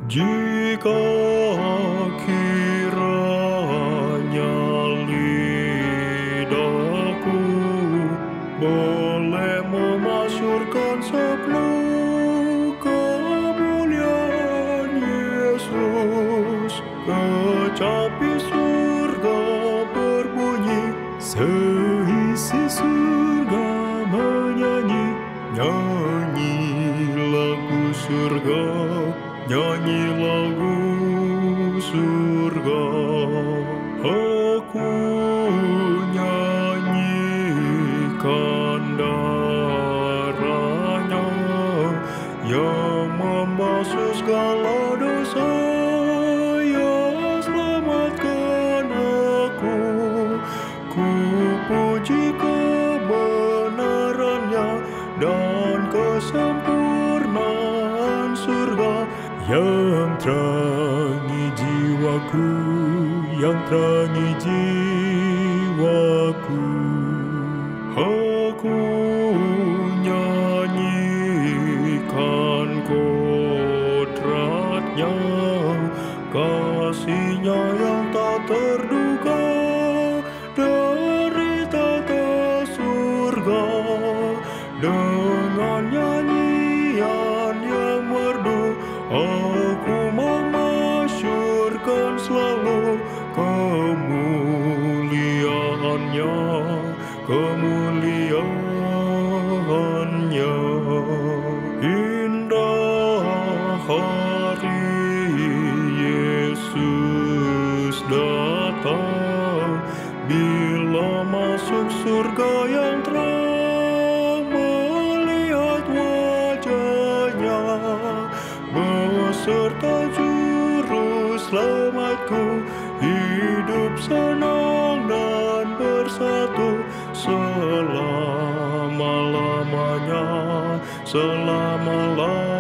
Jika kiranya lidahku boleh memasyurkan sablu kemuliaan Yesus, kecapi surga berbunyi, seisi surga menyanyi, nyanyi lagu surga, nyanyi lagu surga. Aku nyanyikan darahnya yang membasuh segala dosa, yang selamatkan aku. Ku puji kebenarannya dan kesempurnaan surga yang terangi jiwaku, yang terangi jiwaku. Aku nyanyikan kodratnya, kasihnya yang tak terduga dari tata surga. Dengan nyanyian yang merdu, aku memasyurkan selalu kemuliaannya, kemuliaannya. Indah hari Yesus datang, bila masuk surga yang terang, melihat wajahnya beserta juru selamatku, hidup senang dan bersatu selama-lamanya, selama-lamanya.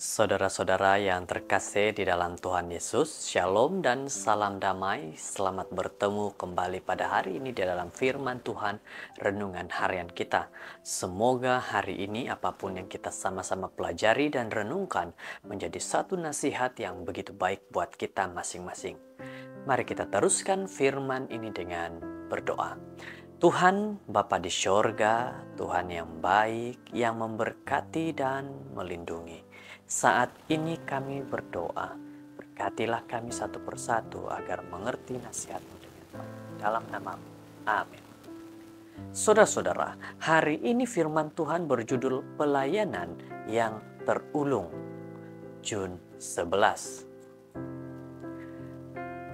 Saudara-saudara yang terkasih di dalam Tuhan Yesus, Shalom dan salam damai. Selamat bertemu kembali pada hari ini di dalam firman Tuhan, renungan harian kita. Semoga hari ini apapun yang kita sama-sama pelajari dan renungkan menjadi satu nasihat yang begitu baik buat kita masing-masing. Mari kita teruskan firman ini dengan berdoa. Tuhan Bapa di sorga, Tuhan yang baik, yang memberkati dan melindungi. Saat ini kami berdoa, berkatilah kami satu persatu agar mengerti nasihat-Mu dengan baik. Dalam nama-Mu, amin. Saudara-saudara, hari ini firman Tuhan berjudul pelayanan yang terulung, Jun 11.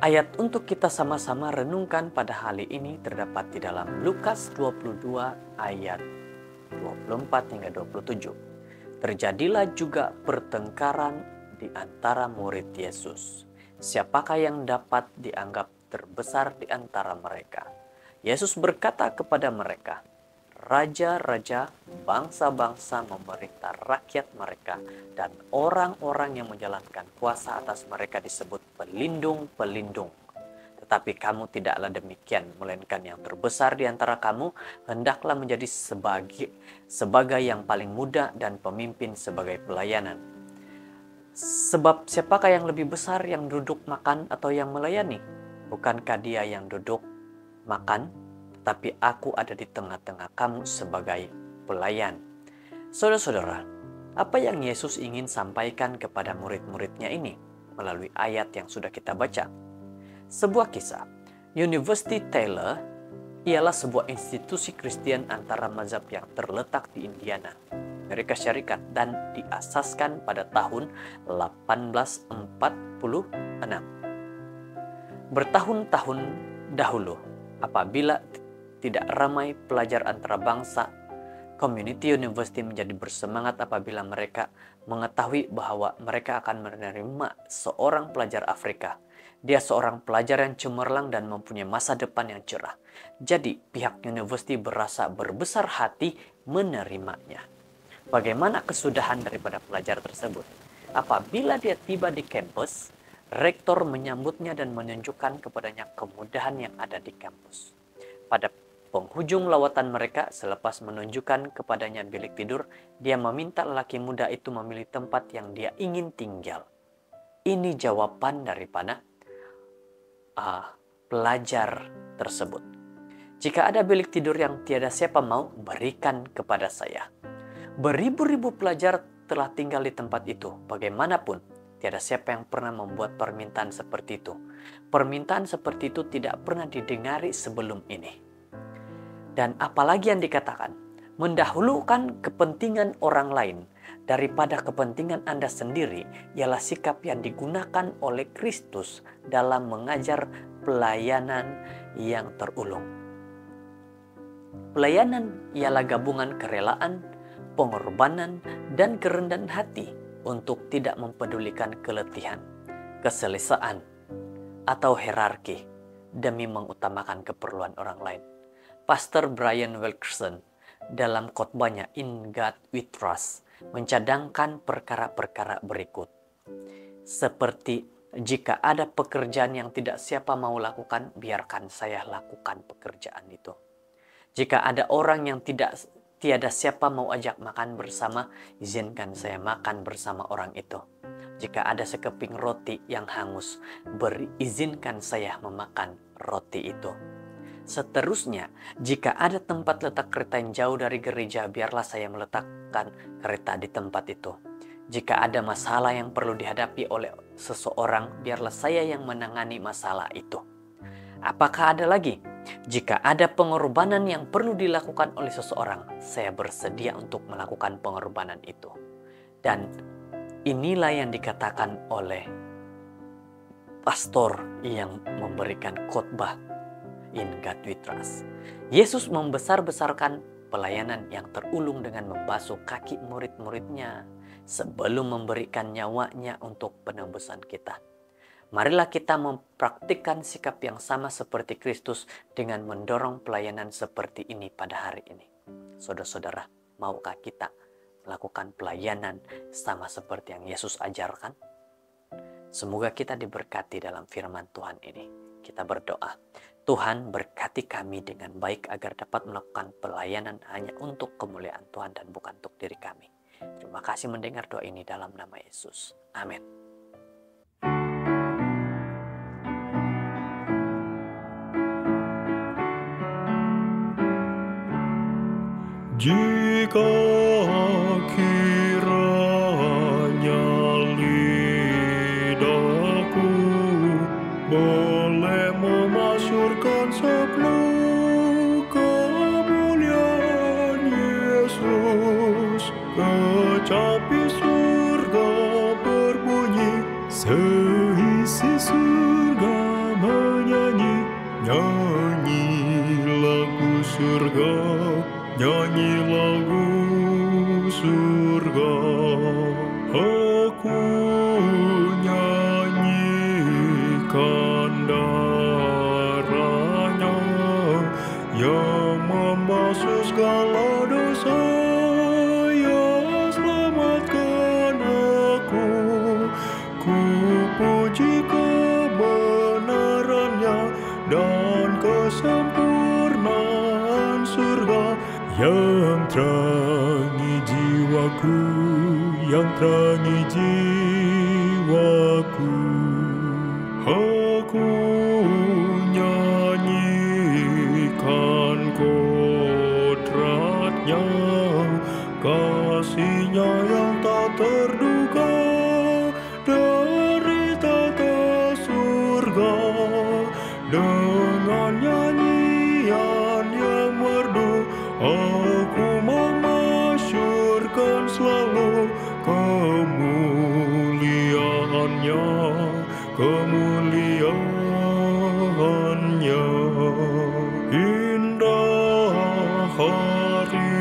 Ayat untuk kita sama-sama renungkan pada hari ini terdapat di dalam Lukas 22 ayat 24 hingga 27. Terjadilah juga pertengkaran di antara murid Yesus. Siapakah yang dapat dianggap terbesar di antara mereka? Yesus berkata kepada mereka, raja-raja, bangsa-bangsa memerintah rakyat mereka, dan orang-orang yang menjalankan kuasa atas mereka disebut pelindung-pelindung. Tetapi kamu tidaklah demikian, melainkan yang terbesar di antara kamu hendaklah menjadi sebagai yang paling muda dan pemimpin sebagai pelayanan. Sebab siapakah yang lebih besar, yang duduk makan atau yang melayani? Bukankah dia yang duduk makan? Tetapi aku ada di tengah-tengah kamu sebagai pelayan. Saudara-saudara, apa yang Yesus ingin sampaikan kepada murid-muridnya ini melalui ayat yang sudah kita baca? Sebuah kisah, University Taylor ialah sebuah institusi Kristen antara mazhab yang terletak di Indiana, Amerika Syarikat, dan diasaskan pada tahun 1846. Bertahun-tahun dahulu, apabila tidak ramai pelajar antara bangsa, Community University menjadi bersemangat apabila mereka mengetahui bahwa mereka akan menerima seorang pelajar Afrika. Dia seorang pelajar yang cemerlang dan mempunyai masa depan yang cerah. Jadi pihak university berasa berbesar hati menerimanya. Bagaimana kesudahan daripada pelajar tersebut? Apabila dia tiba di kampus, Rektor menyambutnya dan menunjukkan kepadanya kemudahan yang ada di kampus. Pada penghujung lawatan mereka, selepas menunjukkan kepadanya bilik tidur, dia meminta lelaki muda itu memilih tempat yang dia ingin tinggal. Ini jawaban daripada pelajar tersebut. Jika ada bilik tidur yang tiada siapa mau, berikan kepada saya. Beribu-ribu pelajar telah tinggal di tempat itu. Bagaimanapun, tiada siapa yang pernah membuat permintaan seperti itu. Permintaan seperti itu tidak pernah didengari sebelum ini. Dan apalagi yang dikatakan, mendahulukan kepentingan orang lain daripada kepentingan Anda sendiri ialah sikap yang digunakan oleh Kristus dalam mengajar pelayanan yang terulung. Pelayanan ialah gabungan kerelaan, pengorbanan, dan kerendahan hati untuk tidak mempedulikan keletihan, keselesaan, atau hierarki demi mengutamakan keperluan orang lain. Pastor Brian Wilkerson dalam khotbahnya In God We Trust mencadangkan perkara-perkara berikut. Seperti, jika ada pekerjaan yang tidak siapa mau lakukan, biarkan saya lakukan pekerjaan itu. Jika ada orang yang tiada siapa mau ajak makan bersama, izinkan saya makan bersama orang itu. Jika ada sekeping roti yang hangus, izinkan saya memakan roti itu. Seterusnya, jika ada tempat letak kereta yang jauh dari gereja, biarlah saya meletakkan kereta di tempat itu. Jika ada masalah yang perlu dihadapi oleh seseorang, biarlah saya yang menangani masalah itu. Apakah ada lagi? Jika ada pengorbanan yang perlu dilakukan oleh seseorang, saya bersedia untuk melakukan pengorbanan itu. Dan inilah yang dikatakan oleh pastor yang memberikan khotbah In God We Trust. Yesus membesar-besarkan pelayanan yang terulung dengan membasuh kaki murid-muridnya sebelum memberikan nyawanya untuk penebusan kita. Marilah kita mempraktikkan sikap yang sama seperti Kristus dengan mendorong pelayanan seperti ini pada hari ini. Saudara-saudara, maukah kita melakukan pelayanan sama seperti yang Yesus ajarkan? Semoga kita diberkati dalam firman Tuhan ini. Kita berdoa. Tuhan, berkati kami dengan baik agar dapat melakukan pelayanan hanya untuk kemuliaan Tuhan dan bukan untuk diri kami. Terima kasih mendengar doa ini dalam nama Yesus. Amin. Jika kiranya lidahku boleh memasyurkan sablu kemuliaan Yesus, kecapi surga berbunyi, seisi surga menyanyi, nyanyi lagu surga, nyanyi lagu surga. Aku nyanyikan darahnya yang membasuh segala dosa, yang selamatkan aku. Ku puji kebenarannya dan kesempurnaan surga yang terangi jiwaku, yang terangi jiwaku. Aku nyanyikan kodratnya, kasihnya yang tak terduga dari tata surga. Dengan nyanyian yang merdu, aku memasyurkan selalu kemuliaannya, kemuliaannya. Indah hari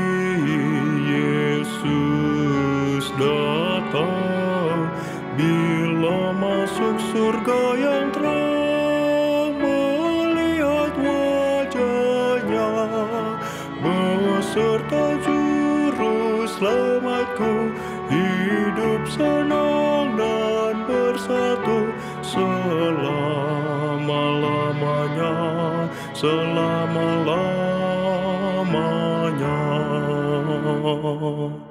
Yesus datang, bila masuk surga yang terang, melihat wajahnya beserta juru selamatku, hidup senang dan bersatu selama-lamanya, selama-lamanya.